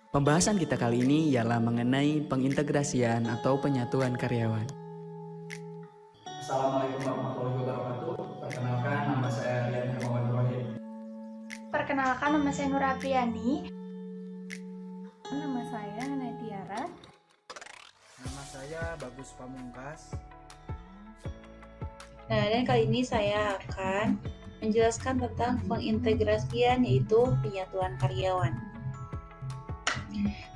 Pembahasan kita kali ini ialah mengenai pengintegrasian atau penyatuan karyawan. Assalamualaikum warahmatullahi wabarakatuh. Perkenalkan, nama saya Rian Hermawan Ibrahim. Perkenalkan, nama saya Nur Apriani. Nama saya Hana Tiara. Nama saya Bagus Pamungkas. Nah, dan kali ini saya akan menjelaskan tentang pengintegrasian, yaitu penyatuan karyawan.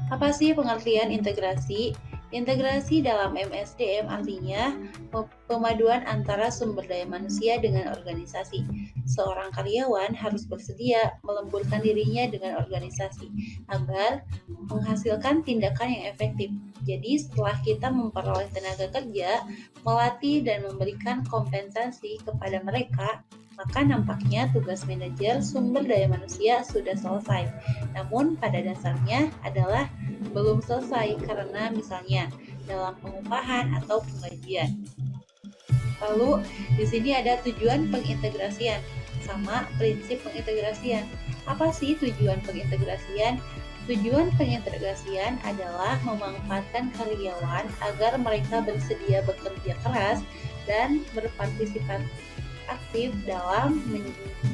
Apa sih pengertian integrasi? Integrasi dalam MSDM artinya pemaduan antara sumber daya manusia dengan organisasi. Seorang karyawan harus bersedia melemburkan dirinya dengan organisasi agar menghasilkan tindakan yang efektif. Jadi setelah kita memperoleh tenaga kerja, melatih dan memberikan kompensasi kepada mereka, maka nampaknya tugas manajer sumber daya manusia sudah selesai. Namun pada dasarnya adalah belum selesai karena misalnya dalam pengupahan atau penggajian. Lalu di sini ada tujuan pengintegrasian sama prinsip pengintegrasian. Apa sih tujuan pengintegrasian? Tujuan pengintegrasian adalah memanfaatkan karyawan agar mereka bersedia bekerja keras dan berpartisipasi aktif dalam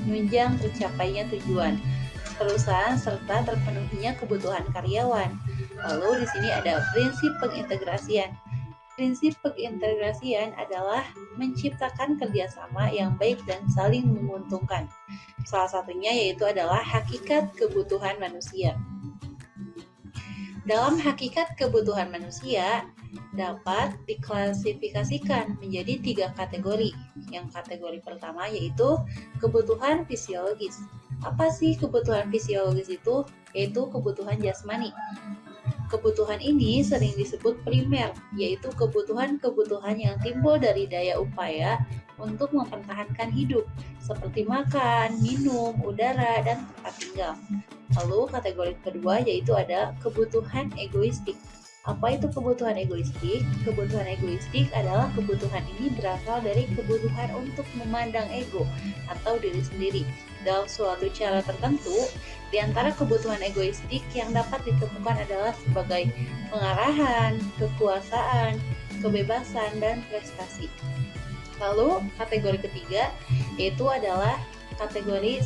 menunjang tercapainya tujuan perusahaan serta terpenuhinya kebutuhan karyawan. Lalu di sini ada prinsip pengintegrasian. Prinsip pengintegrasian adalah menciptakan kerjasama yang baik dan saling menguntungkan. Salah satunya yaitu adalah hakikat kebutuhan manusia. Dalam hakikat kebutuhan manusia dapat diklasifikasikan menjadi 3 kategori. Yang kategori pertama yaitu kebutuhan fisiologis. Apa sih kebutuhan fisiologis itu? Yaitu kebutuhan jasmani. Kebutuhan ini sering disebut primer, yaitu kebutuhan-kebutuhan yang timbul dari daya upaya untuk mempertahankan hidup, seperti makan, minum, udara, dan tempat tinggal. Lalu kategori kedua yaitu ada kebutuhan egoistik. Apa itu kebutuhan egoistik? Kebutuhan egoistik adalah kebutuhan ini berasal dari kebutuhan untuk memandang ego atau diri sendiri dalam suatu cara tertentu. Di antara kebutuhan egoistik yang dapat ditemukan adalah sebagai pengarahan, kekuasaan, kebebasan, dan prestasi. Lalu kategori ketiga yaitu adalah kategori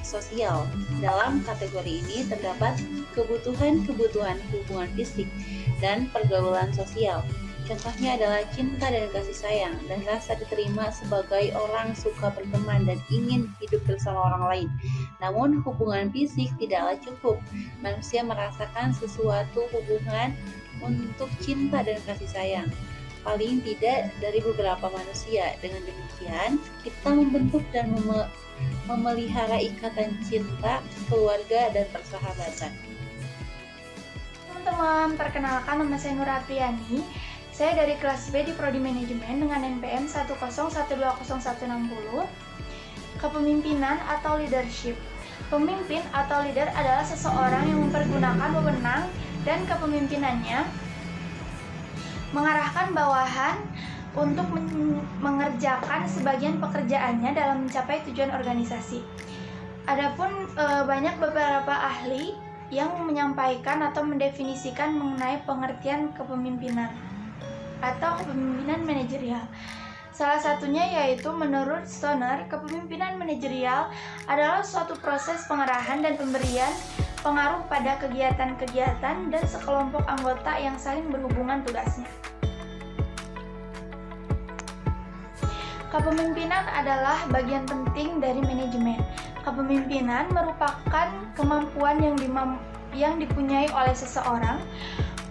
sosial. Dalam kategori ini terdapat kebutuhan-kebutuhan hubungan fisik dan pergaulan sosial. Contohnya adalah cinta dan kasih sayang dan rasa diterima sebagai orang suka berteman dan ingin hidup bersama orang lain. Namun hubungan fisik tidaklah cukup. Manusia merasakan sesuatu hubungan untuk cinta dan kasih sayang. Paling tidak dari beberapa manusia. Dengan demikian, kita membentuk dan memelihara ikatan cinta, keluarga, dan persahabatan. Teman-teman, perkenalkan, nama saya Nur Apriani. Saya dari kelas B di Prodi Manajemen dengan NPM 101200160. Kepemimpinan atau leadership. Pemimpin atau leader adalah seseorang yang mempergunakan wewenang dan kepemimpinannya mengarahkan bawahan untuk mengerjakan sebagian pekerjaannya dalam mencapai tujuan organisasi. Adapun banyak beberapa ahli yang menyampaikan atau mendefinisikan mengenai pengertian kepemimpinan atau kepemimpinan manajerial. Salah satunya yaitu menurut Stoner, kepemimpinan manajerial adalah suatu proses pengarahan dan pemberian pengaruh pada kegiatan-kegiatan dan sekelompok anggota yang saling berhubungan tugasnya. Kepemimpinan adalah bagian penting dari manajemen. Kepemimpinan merupakan kemampuan yang dipunyai oleh seseorang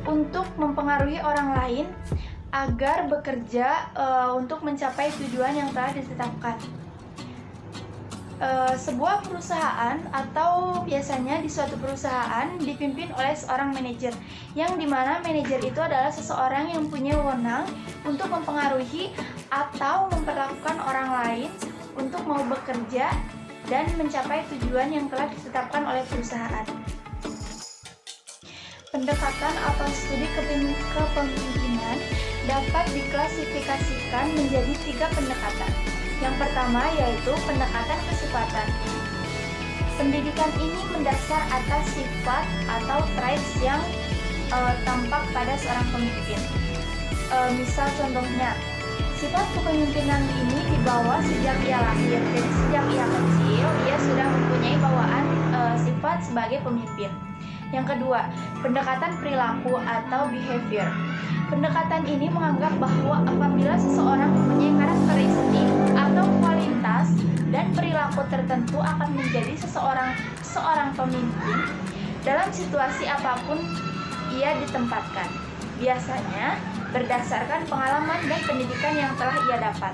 untuk mempengaruhi orang lain agar bekerja untuk mencapai tujuan yang telah ditetapkan. Sebuah perusahaan atau biasanya di suatu perusahaan dipimpin oleh seorang manajer, yang dimana manajer itu adalah seseorang yang punya wewenang untuk mempengaruhi atau memperlakukan orang lain untuk mau bekerja dan mencapai tujuan yang telah ditetapkan oleh perusahaan. Pendekatan atau studi kepemimpinan dapat diklasifikasikan menjadi 3 pendekatan. Yang pertama yaitu pendekatan kesempatan. Pendidikan ini mendasar atas sifat atau traits yang tampak pada seorang pemimpin. Misal contohnya, sifat kepemimpinan ini dibawa sejak ia lahir. Jadi sejak ia kecil, ia sudah mempunyai bawaan sifat sebagai pemimpin. Yang kedua, pendekatan perilaku atau behavior. Pendekatan ini menganggap bahwa apabila seseorang mempunyai karakteristik atau kualitas dan perilaku tertentu akan menjadi seorang pemimpin dalam situasi apapun ia ditempatkan. Biasanya berdasarkan pengalaman dan pendidikan yang telah ia dapat.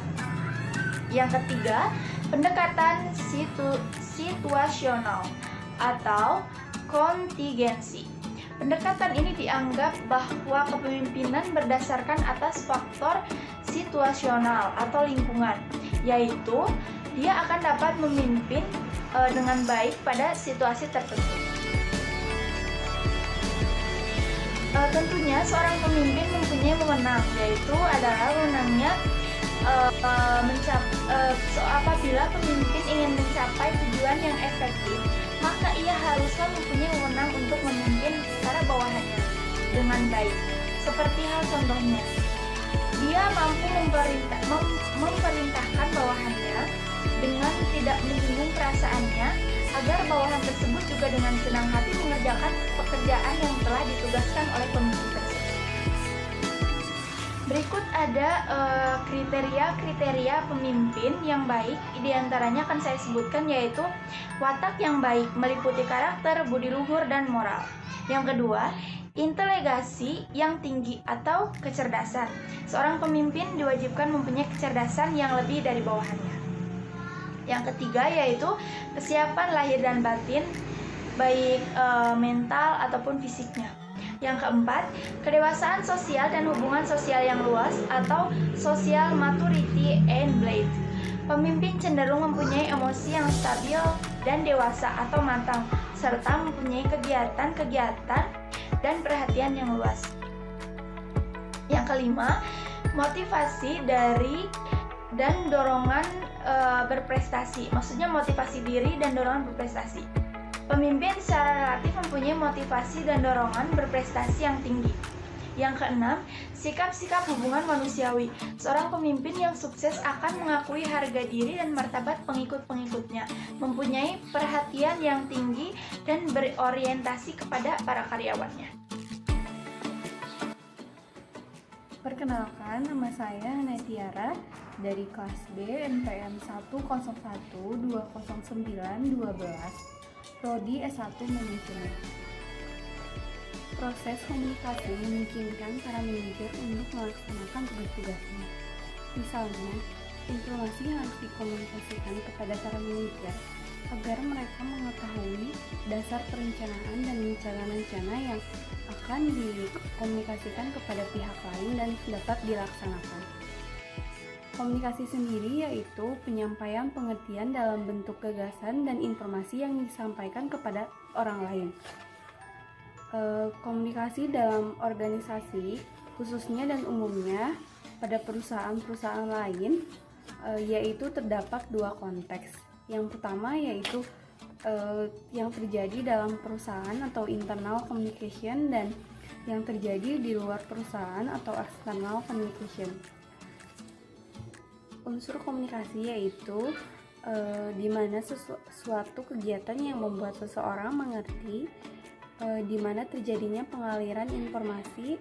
Yang ketiga, pendekatan situasional atau kontingensi. Pendekatan ini dianggap bahwa kepemimpinan berdasarkan atas faktor situasional atau lingkungan, yaitu dia akan dapat memimpin dengan baik pada situasi tertentu. Tentunya seorang pemimpin mempunyai wewenang, yaitu adalah wewenangnya apabila pemimpin ingin mencapai tujuan yang efektif, maka ia haruslah mempunyai wewenang untuk memimpin para bawahannya dengan baik. Seperti hal contohnya, dia mampu memerintahkan bawahannya dengan tidak menyinggung perasaannya, agar bawahan tersebut juga dengan senang hati mengerjakan pekerjaan yang telah ditugaskan oleh pemimpin tersebut. Berikut ada kriteria-kriteria pemimpin yang baik. Di antaranya akan saya sebutkan, yaitu watak yang baik, meliputi karakter, budi luhur, dan moral. Yang kedua, inteligasi yang tinggi atau kecerdasan. Seorang pemimpin diwajibkan mempunyai kecerdasan yang lebih dari bawahannya. Yang ketiga yaitu kesiapan lahir dan batin, baik mental ataupun fisiknya. Yang keempat, kedewasaan sosial dan hubungan sosial yang luas atau social maturity and blade. Pemimpin cenderung mempunyai emosi yang stabil dan dewasa atau matang, serta mempunyai kegiatan-kegiatan dan perhatian yang luas. Yang kelima, motivasi dari dan dorongan berprestasi. Maksudnya motivasi diri dan dorongan berprestasi. Pemimpin secara relatif mempunyai motivasi dan dorongan berprestasi yang tinggi. Yang keenam, sikap-sikap hubungan manusiawi. Seorang pemimpin yang sukses akan mengakui harga diri dan martabat pengikut-pengikutnya, mempunyai perhatian yang tinggi dan berorientasi kepada para karyawannya. Perkenalkan, nama saya Hana Tiara dari kelas B NPM 101-209-12, Prodi S1 Manajemen. Proses komunikasi memungkinkan para manajer untuk melaksanakan tugas-tugasnya. Misalnya, informasi yang harus dikomunikasikan kepada para manajer agar mereka mengetahui dasar perencanaan dan rencana-rencana yang akan dikomunikasikan kepada pihak lain dan dapat dilaksanakan. Komunikasi sendiri yaitu penyampaian pengertian dalam bentuk gagasan dan informasi yang disampaikan kepada orang lain. Komunikasi dalam organisasi, khususnya dan umumnya pada perusahaan-perusahaan lain, yaitu terdapat dua konteks. Yang pertama yaitu yang terjadi dalam perusahaan atau internal communication, dan yang terjadi di luar perusahaan atau external communication. Unsur komunikasi yaitu di mana suatu kegiatan yang membuat seseorang mengerti, di mana terjadinya pengaliran informasi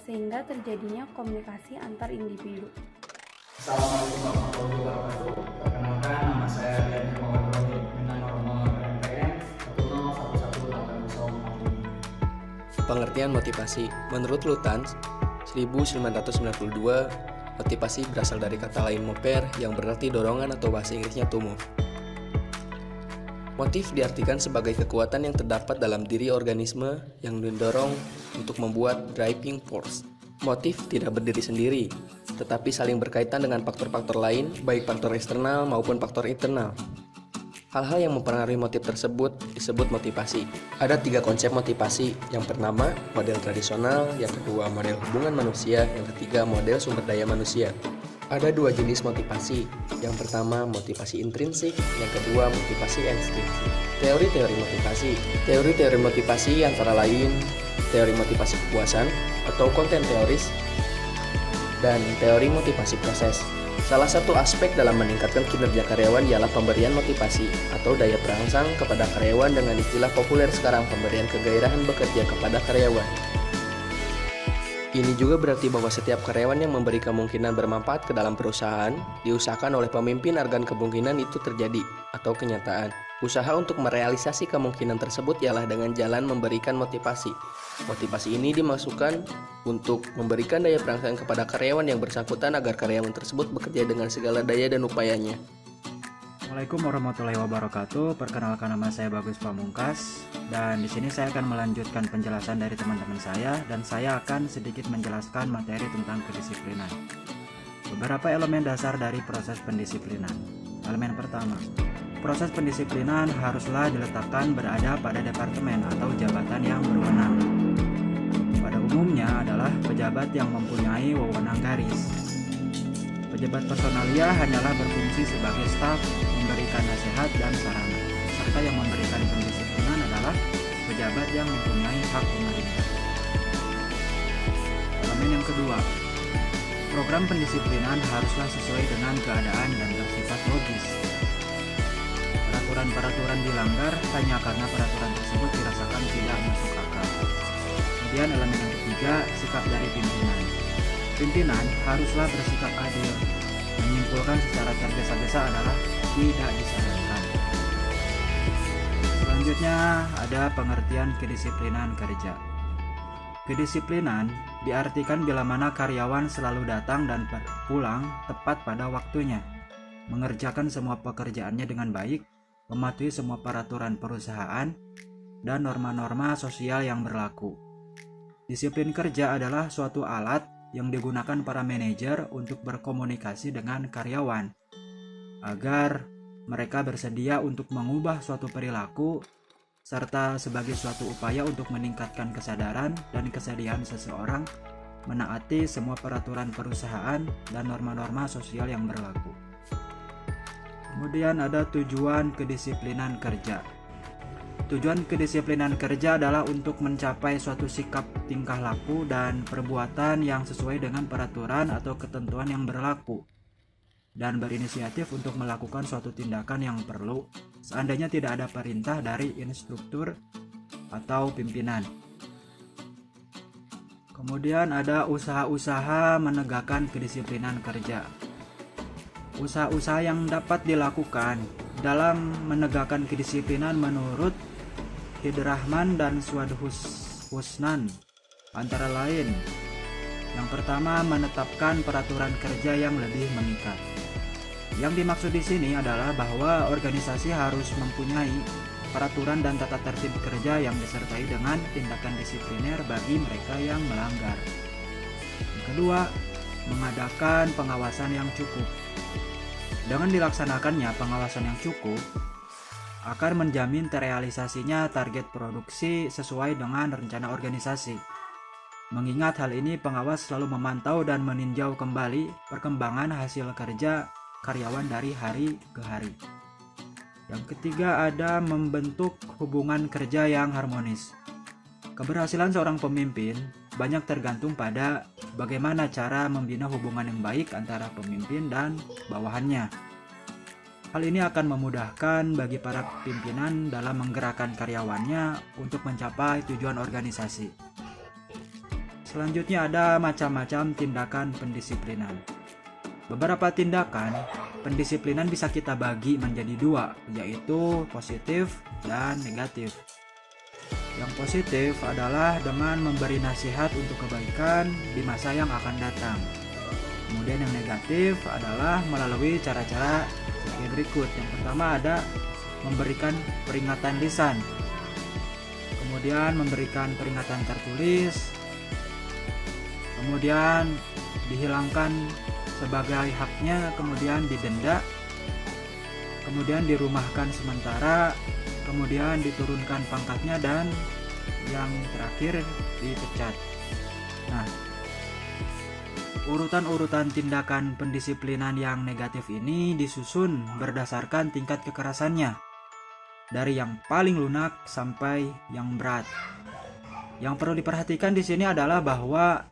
sehingga terjadinya komunikasi antar individu. Assalamualaikum warahmatullahi wabarakatuh. Perkenalkan, nama saya Rian Hermawan Rohit, dengan nomor NPM 1011820. Pengertian motivasi. Menurut Lutanz 1992, motivasi berasal dari kata lain mover yang berarti dorongan atau bahasa Inggrisnya to move. Motif diartikan sebagai kekuatan yang terdapat dalam diri organisme yang mendorong untuk membuat driving force. Motif tidak berdiri sendiri, tetapi saling berkaitan dengan faktor-faktor lain, baik faktor eksternal maupun faktor internal. Hal-hal yang mempengaruhi motif tersebut disebut motivasi. Ada 3 konsep motivasi. Yang pertama, model tradisional. Yang kedua, model hubungan manusia. Yang ketiga, model sumber daya manusia. Ada dua jenis motivasi. Yang pertama motivasi intrinsik, yang kedua motivasi ekstrinsik. Teori-teori motivasi. Teori-teori motivasi antara lain teori motivasi kepuasan atau konten teoris dan teori motivasi proses. Salah satu aspek dalam meningkatkan kinerja karyawan ialah pemberian motivasi atau daya perangsang kepada karyawan dengan istilah populer sekarang pemberian kegairahan bekerja kepada karyawan. Ini juga berarti bahwa setiap karyawan yang memberi kemungkinan bermanfaat ke dalam perusahaan diusahakan oleh pemimpin agar kemungkinan itu terjadi atau kenyataan. Usaha untuk merealisasi kemungkinan tersebut ialah dengan jalan memberikan motivasi. Motivasi ini dimaksudkan untuk memberikan daya perangsang kepada karyawan yang bersangkutan agar karyawan tersebut bekerja dengan segala daya dan upayanya. Assalamualaikum warahmatullahi wabarakatuh. Perkenalkan, nama saya Bagus Pamungkas dan di sini saya akan melanjutkan penjelasan dari teman-teman saya dan saya akan sedikit menjelaskan materi tentang kedisiplinan. Beberapa elemen dasar dari proses pendisiplinan. Elemen pertama, proses pendisiplinan haruslah diletakkan berada pada departemen atau jabatan yang berwenang. Pada umumnya adalah pejabat yang mempunyai wewenang garis. Pejabat personalia hanyalah berfungsi sebagai staf, memberikan nasihat dan sarana, serta yang memberikan pendisiplinan adalah pejabat yang mempunyai hak pemerintah. Elemen yang kedua, program pendisiplinan haruslah sesuai dengan keadaan dan bersifat logis. Peraturan-peraturan dilanggar hanya karena peraturan tersebut dirasakan tidak masuk akal. Kemudian elemen yang ketiga, sikap dari pimpinan. Pimpinan haruslah bersikap adil. Menyimpulkan secara tergesa-gesa adalah tidak disarankan. Selanjutnya ada pengertian kedisiplinan kerja. Kedisiplinan diartikan bila mana karyawan selalu datang dan pulang tepat pada waktunya, mengerjakan semua pekerjaannya dengan baik, mematuhi semua peraturan perusahaan, dan norma-norma sosial yang berlaku. Disiplin kerja adalah suatu alat yang digunakan para manajer untuk berkomunikasi dengan karyawan agar mereka bersedia untuk mengubah suatu perilaku serta sebagai suatu upaya untuk meningkatkan kesadaran dan kesediaan seseorang menaati semua peraturan perusahaan dan norma-norma sosial yang berlaku. Kemudian ada tujuan kedisiplinan kerja. Tujuan kedisiplinan kerja adalah untuk mencapai suatu sikap, tingkah laku, dan perbuatan yang sesuai dengan peraturan atau ketentuan yang berlaku dan berinisiatif untuk melakukan suatu tindakan yang perlu seandainya tidak ada perintah dari instruktur atau pimpinan. Kemudian ada usaha-usaha menegakkan kedisiplinan kerja. Usaha-usaha yang dapat dilakukan dalam menegakkan kedisiplinan menurut Hidrahman dan Swadhusnan antara lain, yang pertama menetapkan peraturan kerja yang lebih mengikat. Yang dimaksud di sini adalah bahwa organisasi harus mempunyai peraturan dan tata tertib kerja yang disertai dengan tindakan disipliner bagi mereka yang melanggar. Yang kedua, mengadakan pengawasan yang cukup. Dengan dilaksanakannya pengawasan yang cukup akan menjamin terrealisasinya target produksi sesuai dengan rencana organisasi. Mengingat hal ini, pengawas selalu memantau dan meninjau kembali perkembangan hasil kerja karyawan dari hari ke hari. Yang ketiga ada membentuk hubungan kerja yang harmonis. Keberhasilan seorang pemimpin banyak tergantung pada bagaimana cara membina hubungan yang baik antara pemimpin dan bawahannya. Hal ini akan memudahkan bagi para pimpinan dalam menggerakkan karyawannya untuk mencapai tujuan organisasi. Selanjutnya ada macam-macam tindakan pendisiplinan. Beberapa tindakan pendisiplinan bisa kita bagi menjadi dua, yaitu positif dan negatif. Yang positif adalah dengan memberi nasihat untuk kebaikan di masa yang akan datang. Kemudian yang negatif adalah melalui cara-cara sebagai berikut. Yang pertama ada memberikan peringatan lisan, kemudian memberikan peringatan tertulis, kemudian dihilangkan sebagai haknya, kemudian didenda, kemudian dirumahkan sementara, kemudian diturunkan pangkatnya, dan yang terakhir dipecat. Nah, Urutan-urutan tindakan pendisiplinan yang negatif ini disusun berdasarkan tingkat kekerasannya, dari yang paling lunak sampai yang berat. Yang perlu diperhatikan di sini adalah bahwa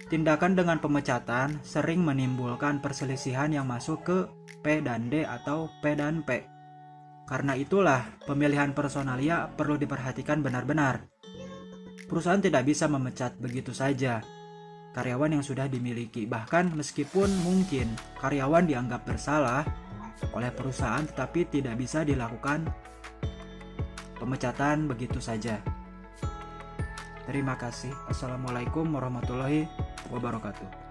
tindakan dengan pemecatan sering menimbulkan perselisihan yang masuk ke P dan D atau P dan P. Karena itulah pemilihan personalia perlu diperhatikan benar-benar. Perusahaan tidak bisa memecat begitu saja karyawan yang sudah dimiliki, bahkan meskipun mungkin karyawan dianggap bersalah oleh perusahaan, tetapi tidak bisa dilakukan pemecatan begitu saja. Terima kasih. Assalamualaikum warahmatullahi wabarakatuh.